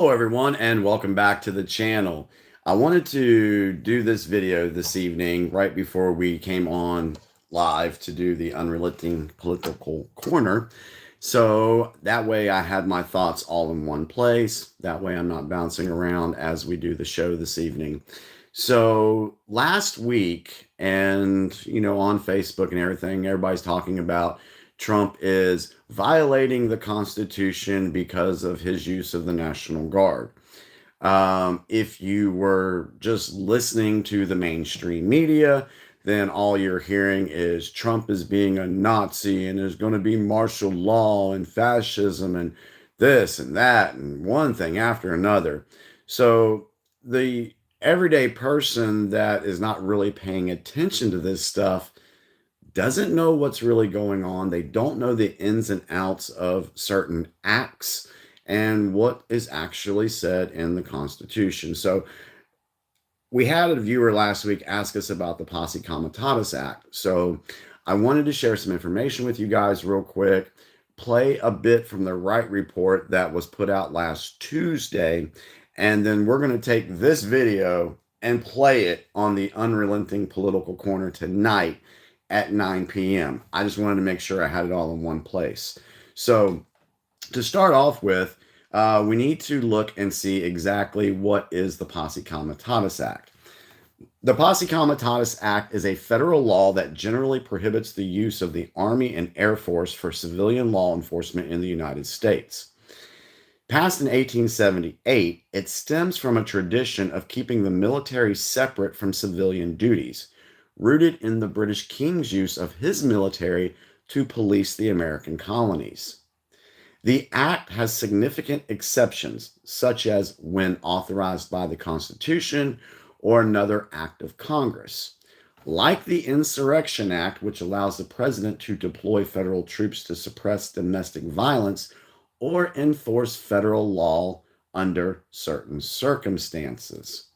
Hello everyone and welcome back to the channel. I wanted to do this video this evening right before we came on live to do the Unrelenting Political Corner. So that way I had my thoughts all in one place. That way I'm not bouncing around as we do the show this evening. So last week and on Facebook and everything, everybody's talking about Trump is violating the Constitution because of his use of the National Guard. If you were just listening to the mainstream media, then all you're hearing is Trump is being a Nazi and there's going to be martial law and fascism and this and that and one thing after another. So the everyday person that is not really paying attention to this stuff doesn't know what's really going on. They don't know the ins and outs of certain acts and what is actually said in the Constitution. So we had a viewer last week ask us about the Posse Comitatus Act. So I wanted to share some information with you guys real quick, play a bit from the Wright Report that was put out last Tuesday, and then we're going to take this video and play it on the Unrelenting Political Corner tonight at 9 p.m. I just wanted to make sure I had it all in one place. So to start off with, we need to look and see exactly what is the Posse Comitatus Act. The Posse Comitatus Act is a federal law that generally prohibits the use of the Army and Air Force for civilian law enforcement in the United States. Passed in 1878, it stems from a tradition of keeping the military separate from civilian duties, rooted in the British King's use of his military to police the American colonies. The Act has significant exceptions, such as when authorized by the Constitution or another act of Congress. Like the Insurrection Act, which allows the president to deploy federal troops to suppress domestic violence or enforce federal law under certain circumstances.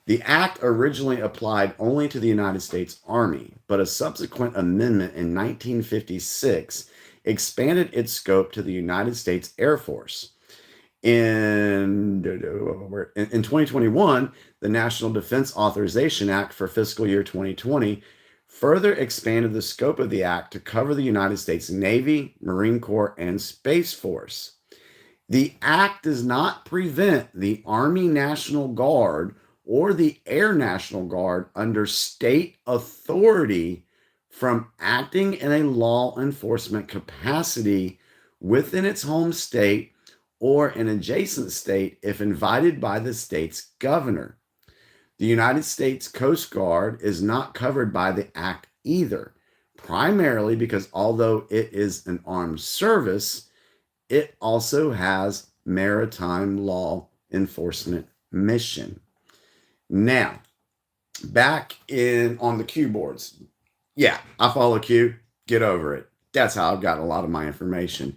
The act originally applied only to the United States Army, but a subsequent amendment in 1956 expanded its scope to the United States Air Force. In 2021, the National Defense Authorization Act for fiscal year 2020 further expanded the scope of the act to cover the United States Navy, Marine Corps, and Space Force. The act does not prevent the Army National Guard or the Air National Guard under state authority from acting in a law enforcement capacity within its home state or an adjacent state if invited by the state's governor. The United States Coast Guard is not covered by the act either, primarily because although it is an armed service, it also has maritime law enforcement mission. Now, back on the Q boards. Yeah, I follow Q. Get over it. That's how I've got a lot of my information.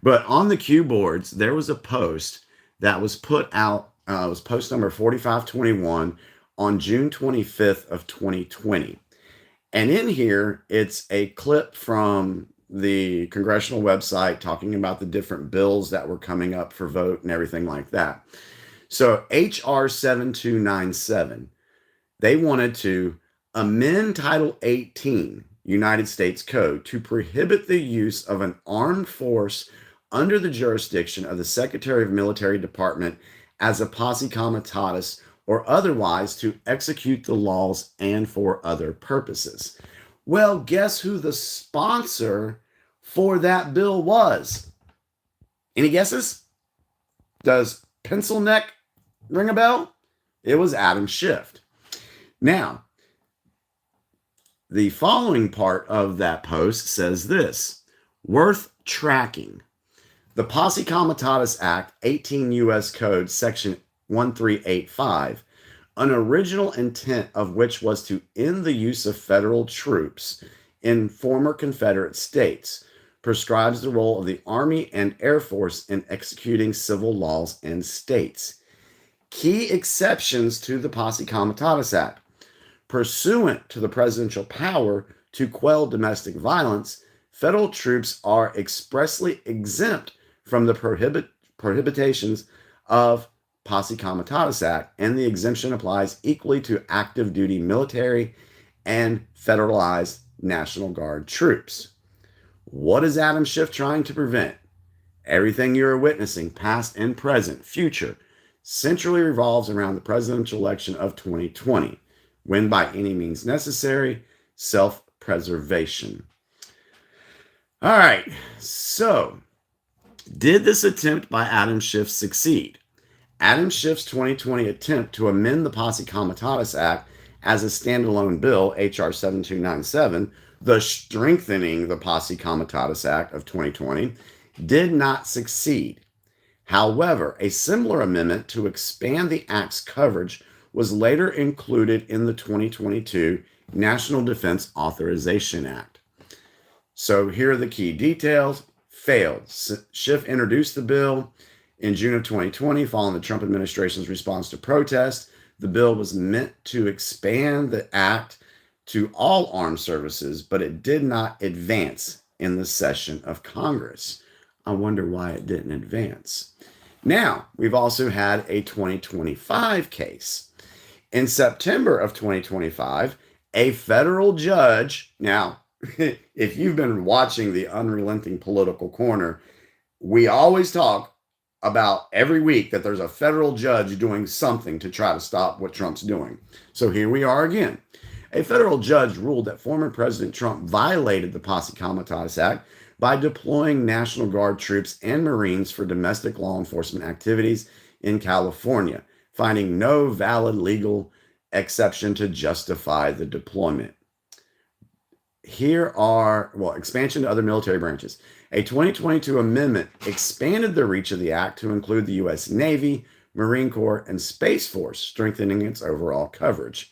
But on the Q boards, there was a post that was put out. It was post number 4521 on June 25th of 2020. And in here, it's a clip from the congressional website talking about the different bills that were coming up for vote and everything like that. So HR 7297, they wanted to amend Title 18 United States Code to prohibit the use of an armed force under the jurisdiction of the Secretary of Military Department as a posse comitatus or otherwise to execute the laws and for other purposes. Well, guess who the sponsor for that bill was? Any guesses? Does pencil neck ring a bell? It was Adam Schiff. Now, the following part of that post says this: worth tracking. The Posse Comitatus Act, 18 U.S. Code, Section 1385, an original intent of which was to end the use of federal troops in former Confederate states, prescribes the role of the Army and Air Force in executing civil laws in states. Key exceptions to the Posse Comitatus Act. Pursuant to the presidential power to quell domestic violence, federal troops are expressly exempt from the prohibitions of Posse Comitatus Act, and the exemption applies equally to active duty military and federalized National Guard troops. What is Adam Schiff trying to prevent? Everything you are witnessing, past and present, future, centrally revolves around the presidential election of 2020, when by any means necessary, self-preservation. All right, so did this attempt by Adam Schiff succeed? Adam Schiff's 2020 attempt to amend the Posse Comitatus Act as a standalone bill, H.R. 7297, thus strengthening the Posse Comitatus Act of 2020, did not succeed. However, a similar amendment to expand the Act's coverage was later included in the 2022 National Defense Authorization Act. So here are the key details. Failed. Schiff introduced the bill in June of 2020 following the Trump administration's response to protest. The bill was meant to expand the act to all armed services, but it did not advance in the session of Congress. I wonder why it didn't advance. Now, we've also had a 2025 case. In September of 2025, a federal judge, now, if you've been watching the Unrelenting Political Corner, we always talk about every week that there's a federal judge doing something to try to stop what Trump's doing. So here we are again. A federal judge ruled that former President Trump violated the Posse Comitatus Act by deploying National Guard troops and Marines for domestic law enforcement activities in California, finding no valid legal exception to justify the deployment. Here are, expansion to other military branches. A 2022 amendment expanded the reach of the act to include the U.S. Navy, Marine Corps, and Space Force, strengthening its overall coverage.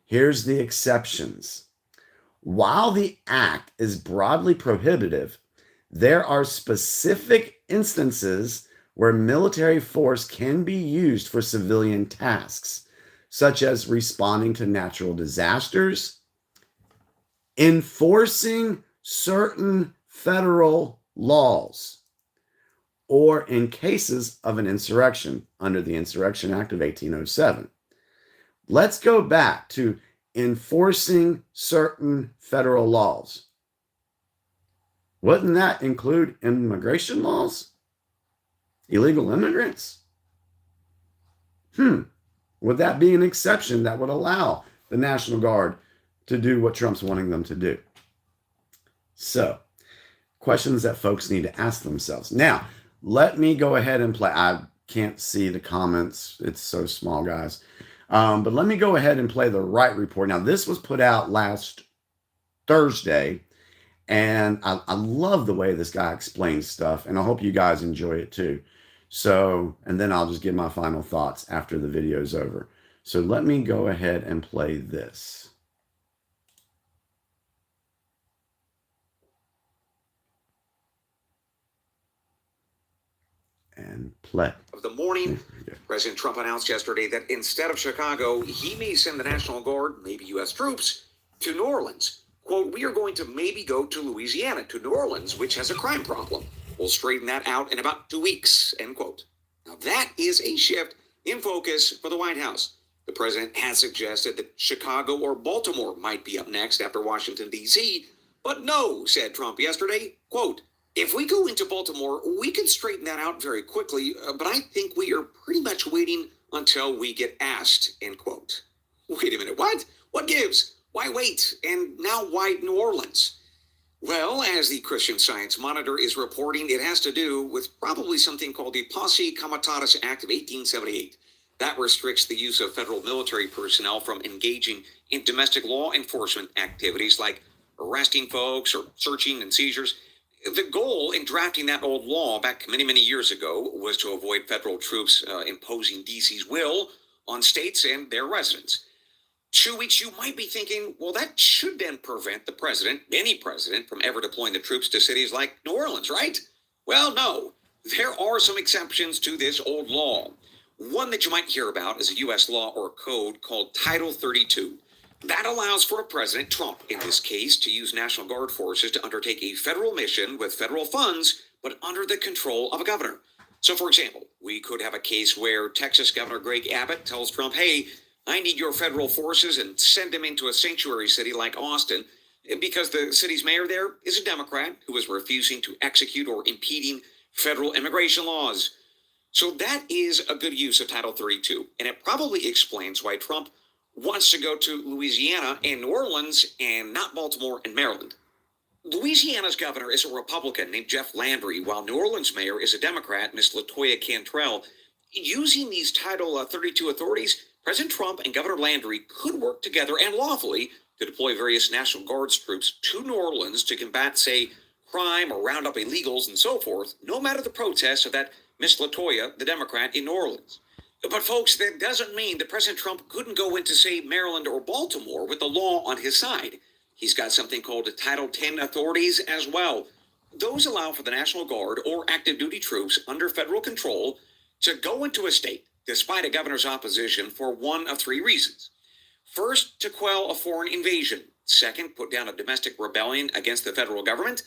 Here's the exceptions. While the act is broadly prohibitive, there are specific instances where military force can be used for civilian tasks, such as responding to natural disasters, enforcing certain federal laws, or in cases of an insurrection under the Insurrection Act of 1807. Let's go back to enforcing certain federal laws. Wouldn't that include immigration laws? Illegal immigrants? Would that be an exception that would allow the National Guard to do what Trump's wanting them to do? So, questions that folks need to ask themselves. Now, let me go ahead and play. I can't see the comments. It's so small, guys. But let me go ahead and play the Wright Report. Now, this was put out last Thursday, and I love the way this guy explains stuff, and I hope you guys enjoy it too. So, and then I'll just give my final thoughts after the video's over. So let me go ahead and play this. And play. Of the morning, President Trump announced yesterday that instead of Chicago, he may send the National Guard, maybe U.S. troops, to New Orleans. Quote, we are going to maybe go to Louisiana, to New Orleans, which has a crime problem. We'll straighten that out in about 2 weeks, end quote. Now that is a shift in focus for the White House. The president has suggested that Chicago or Baltimore might be up next after Washington, D.C., but no, said Trump yesterday, quote, if we go into Baltimore, we can straighten that out very quickly, but I think we are pretty much waiting until we get asked, end quote. Wait a minute, what? What gives? Why wait? And now why New Orleans? Well, as the Christian Science Monitor is reporting, it has to do with probably something called the Posse Comitatus Act of 1878. That restricts the use of federal military personnel from engaging in domestic law enforcement activities like arresting folks or searching and seizures. The goal in drafting that old law back many, many years ago was to avoid federal troops imposing D.C.'s will on states and their residents. To which you might be thinking, well, that should then prevent the president, any president, from ever deploying the troops to cities like New Orleans, right? Well, no. There are some exceptions to this old law. One that you might hear about is a U.S. law or code called Title 32. That allows for a president, Trump in this case, to use National Guard forces to undertake a federal mission with federal funds, but under the control of a governor. So, for example, we could have a case where Texas Governor Greg Abbott tells Trump, hey, I need your federal forces and send them into a sanctuary city like Austin because the city's mayor there is a Democrat who is refusing to execute or impeding federal immigration laws. So that is a good use of Title 32, and it probably explains why Trump wants to go to Louisiana and New Orleans and not Baltimore and Maryland. Louisiana's governor is a Republican named Jeff Landry, while New Orleans mayor is a Democrat, Miss LaToya Cantrell. Using these Title 32 authorities, President Trump and Governor Landry could work together and lawfully to deploy various National Guards troops to New Orleans to combat, say, crime or round up illegals and so forth, no matter the protests of that Miss LaToya, the Democrat in New Orleans. But folks, that doesn't mean that President Trump couldn't go into, say, Maryland or Baltimore with the law on his side. He's got something called Title 10 authorities as well. Those allow for the National Guard or active duty troops under federal control to go into a state, despite a governor's opposition, for one of three reasons. First, to quell a foreign invasion. Second, put down a domestic rebellion against the federal government.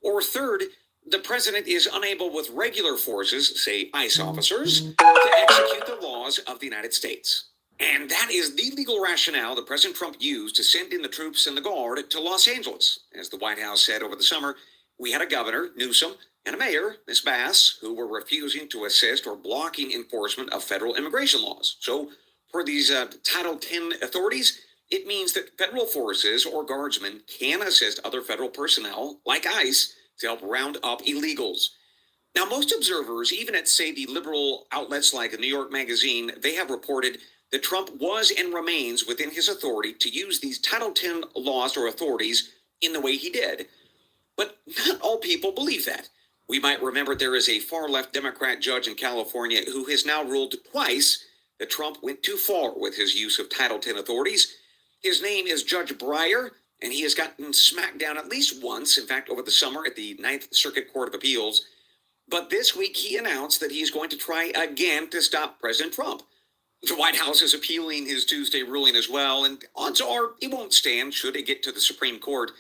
Or third, the president is unable with regular forces, say ICE officers, to execute the laws of the United States. And that is the legal rationale that President Trump used to send in the troops and the Guard to Los Angeles. As the White House said over the summer, we had a governor, Newsom, and a mayor, Ms. Bass, who were refusing to assist or blocking enforcement of federal immigration laws. So for these Title 10 authorities, it means that federal forces or guardsmen can assist other federal personnel, like ICE, to help round up illegals. Now, most observers, even at, say, the liberal outlets like the New York Magazine, they have reported that Trump was and remains within his authority to use these Title 10 laws or authorities in the way he did. But not all people believe that. We might remember there is a far-left Democrat judge in California who has now ruled twice that Trump went too far with his use of Title 10 authorities. His name is Judge Breyer, and he has gotten smacked down at least once, in fact, over the summer at the Ninth Circuit Court of Appeals. But this week he announced that he's going to try again to stop President Trump. The White House is appealing his Tuesday ruling as well, and odds are it won't stand should it get to the Supreme Court.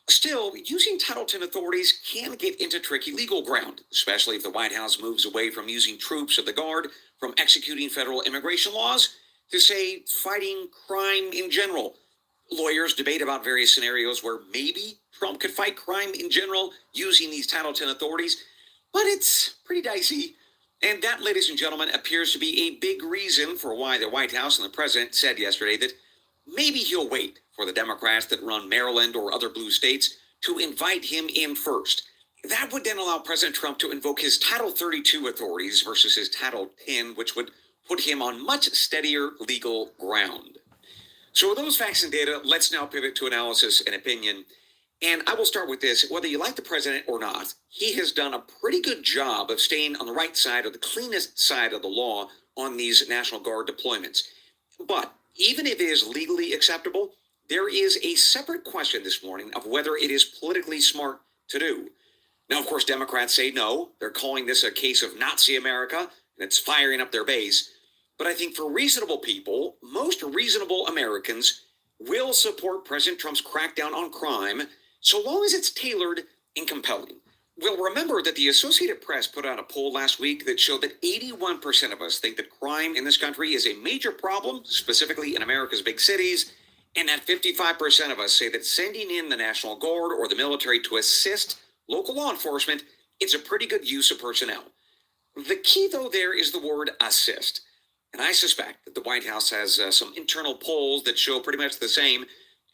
Still, using Title 10 authorities can get into tricky legal ground, especially if the White House moves away from using troops of the Guard, from executing federal immigration laws, to, say, fighting crime in general. Lawyers debate about various scenarios where maybe Trump could fight crime in general using these Title 10 authorities, but it's pretty dicey. And that, ladies and gentlemen, appears to be a big reason for why the White House and the president said yesterday that maybe he'll wait for the Democrats that run Maryland or other blue states to invite him in first. That would then allow President Trump to invoke his Title 32 authorities versus his Title 10, which would put him on much steadier legal ground. So with those facts and data, let's now pivot to analysis and opinion. And I will start with this. Whether you like the president or not, he has done a pretty good job of staying on the right side or the cleanest side of the law on these National Guard deployments. But even if it is legally acceptable, there is a separate question this morning of whether it is politically smart to do. Now, of course, Democrats say no. They're calling this a case of Nazi America, and it's firing up their base. But I think for reasonable people, most reasonable Americans will support President Trump's crackdown on crime so long as it's tailored and compelling. We'll remember that the Associated Press put out a poll last week that showed that 81% of us think that crime in this country is a major problem, specifically in America's big cities, and that 55% of us say that sending in the National Guard or the military to assist local law enforcement, it's a pretty good use of personnel. The key, though, there is the word assist. And I suspect that the White House has some internal polls that show pretty much the same.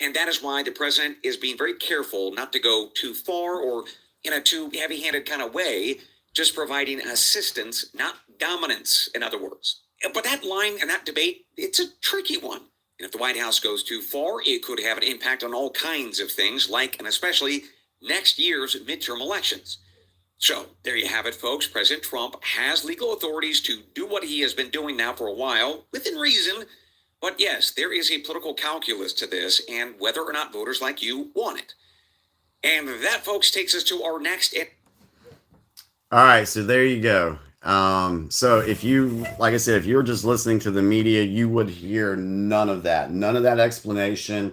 And that is why the president is being very careful not to go too far or in a too heavy-handed kind of way, just providing assistance, not dominance, in other words. But that line and that debate, it's a tricky one. And if the White House goes too far, it could have an impact on all kinds of things, like and especially next year's midterm elections. So there you have it, folks. President Trump has legal authorities to do what he has been doing now for a while, within reason. But yes, there is a political calculus to this and whether or not voters like you want it. And that, folks, takes us to our next. All right, so there you go. So if you, like I said, if you're just listening to the media, you would hear none of that explanation.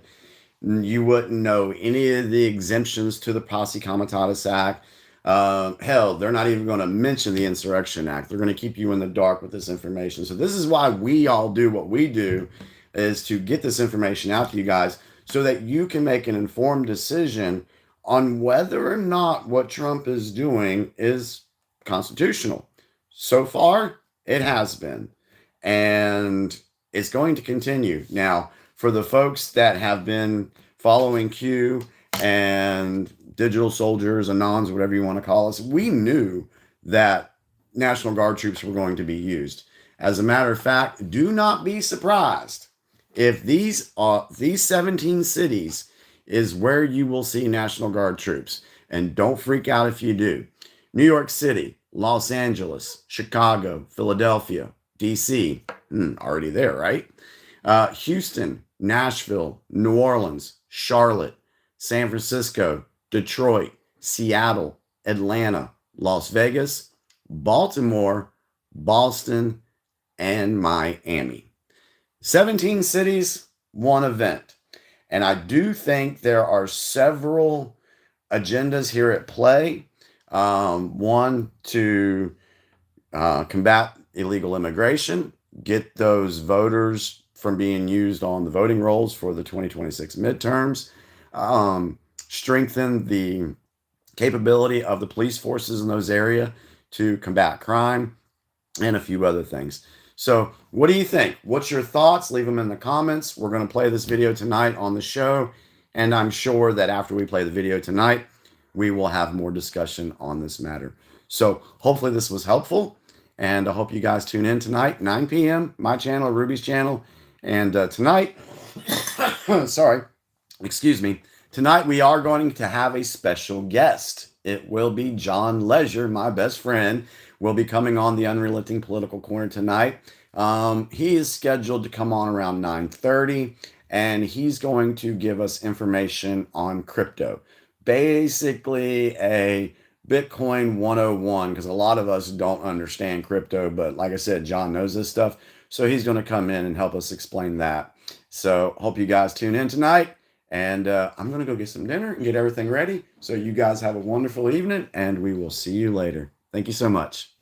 You wouldn't know any of the exemptions to the Posse Comitatus Act. Hell, they're not even going to mention the Insurrection Act. They're going to keep you in the dark with this information. So this is why we all do what we do, is to get this information out to you guys so that you can make an informed decision on whether or not what Trump is doing is constitutional. So far, it has been. And it's going to continue. Now, for the folks that have been following Q and digital soldiers, anons, whatever you want to call us, we knew that National Guard troops were going to be used. As a matter of fact, do not be surprised if these 17 cities is where you will see National Guard troops. And don't freak out if you do. New York City, Los Angeles, Chicago, Philadelphia, DC, already there, right? Houston, Nashville, New Orleans, Charlotte, San Francisco, Detroit, Seattle, Atlanta, Las Vegas, Baltimore, Boston, and Miami. 17 cities, one event. And I do think there are several agendas here at play. One, to combat illegal immigration, get those voters from being used on the voting rolls for the 2026 midterms, strengthen the capability of the police forces in those areas to combat crime, and a few other things. So what do you think? What's your thoughts? Leave them in the comments. We're going to play this video tonight on the show, and I'm sure that after we play the video tonight, we will have more discussion on this matter. So hopefully this was helpful, and I hope you guys tune in tonight, 9 p.m., my channel, Ruby's channel. And tonight, sorry, excuse me, tonight we are going to have a special guest. It will be John Leisure, my best friend, will be coming on the Unrelenting Political Corner tonight. He is scheduled to come on around 9:30, and he's going to give us information on crypto. Basically a Bitcoin 101, because a lot of us don't understand crypto, but like I said, John knows this stuff. So he's going to come in and help us explain that. So hope you guys tune in tonight. And I'm going to go get some dinner and get everything ready. So you guys have a wonderful evening, and we will see you later. Thank you so much.